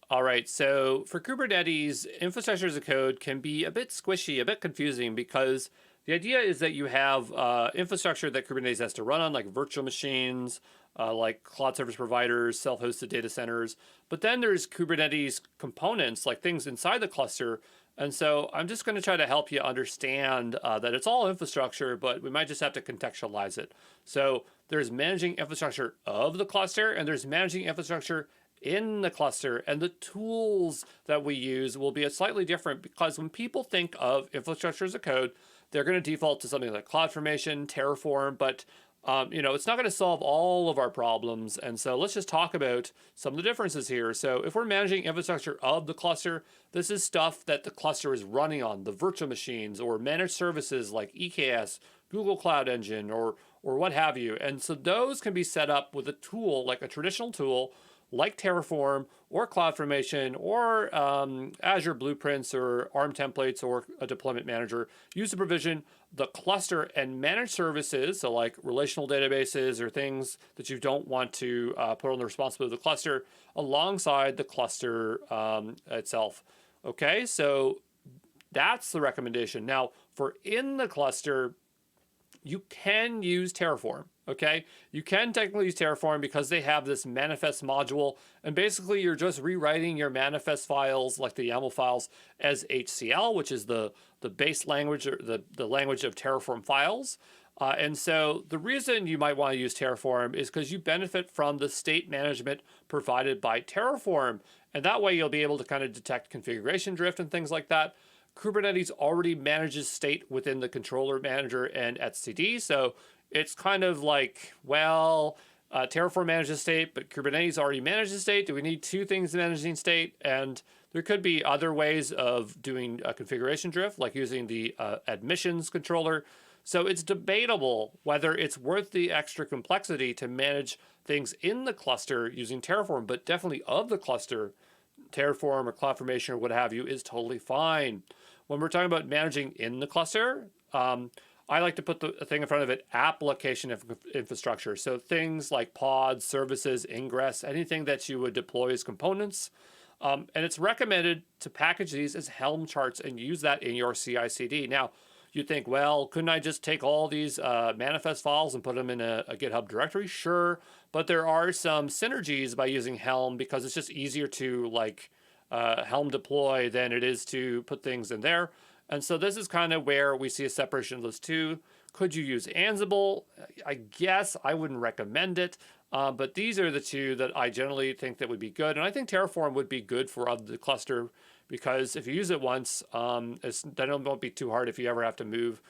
All right, so for Kubernetes, infrastructure as a code can be a bit squishy, a bit confusing because the idea is that you have infrastructure that Kubernetes has to run on, like virtual machines, like cloud service providers, self-hosted data centers. But then there's Kubernetes components, like things inside the cluster. And so I'm just going to try to help you understand that it's all infrastructure, but we might just have to contextualize it. So there's managing infrastructure of the cluster, and there's managing infrastructure in the cluster, and the tools that we use will be slightly different because when people think of infrastructure as a code, they're going to default to something like CloudFormation, Terraform, but it's not going to solve all of our problems. And so let's just talk about some of the differences here. So if we're managing infrastructure of the cluster, this is stuff that the cluster is running on, the virtual machines or managed services like EKS, Google Cloud Engine, or what have you. And so those can be set up with a tool, like a traditional tool, like Terraform or CloudFormation or Azure Blueprints or ARM templates or a deployment manager. Use to provision the cluster and manage services, so like relational databases or things that you don't want to put on the responsibility of the cluster alongside the cluster itself. Okay, so that's the recommendation. Now, for in the cluster, you can use Terraform, okay? You can technically use Terraform because they have this manifest module, and basically you're just rewriting your manifest files, like the YAML files, as HCL, which is the base language, or the language of Terraform files. And so the reason you might want to use Terraform is because you benefit from the state management provided by Terraform, and that way you'll be able to kind of detect configuration drift and things like that. Kubernetes already manages state within the controller manager and etcd, so it's kind of like, well, Terraform manages state, but Kubernetes already manages state. Do we need two things managing state? And there could be other ways of doing a configuration drift, like using the admissions controller. So it's debatable whether it's worth the extra complexity to manage things in the cluster using Terraform, but definitely of the cluster, Terraform or CloudFormation or what have you is totally fine. When we're talking about managing in the cluster, I like to put the thing in front of it, application infrastructure. So things like pods, services, ingress, anything that you would deploy as components. And it's recommended to package these as Helm charts and use that in your CI/CD. Now, you think, well, couldn't I just take all these manifest files and put them in a GitHub directory? Sure, but there are some synergies by using Helm because it's just easier to Helm deploy than it is to put things in there. And so this is kind of where we see a separation of those two. Could you use Ansible? I guess I wouldn't recommend it, but these are the two that I generally think that would be good. And I think Terraform would be good for the cluster because if you use it once, then it won't be too hard if you ever have to move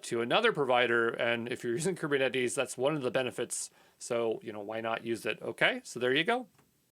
to another provider. And if you're using Kubernetes, that's one of the benefits. So, why not use it? Okay, so there you go.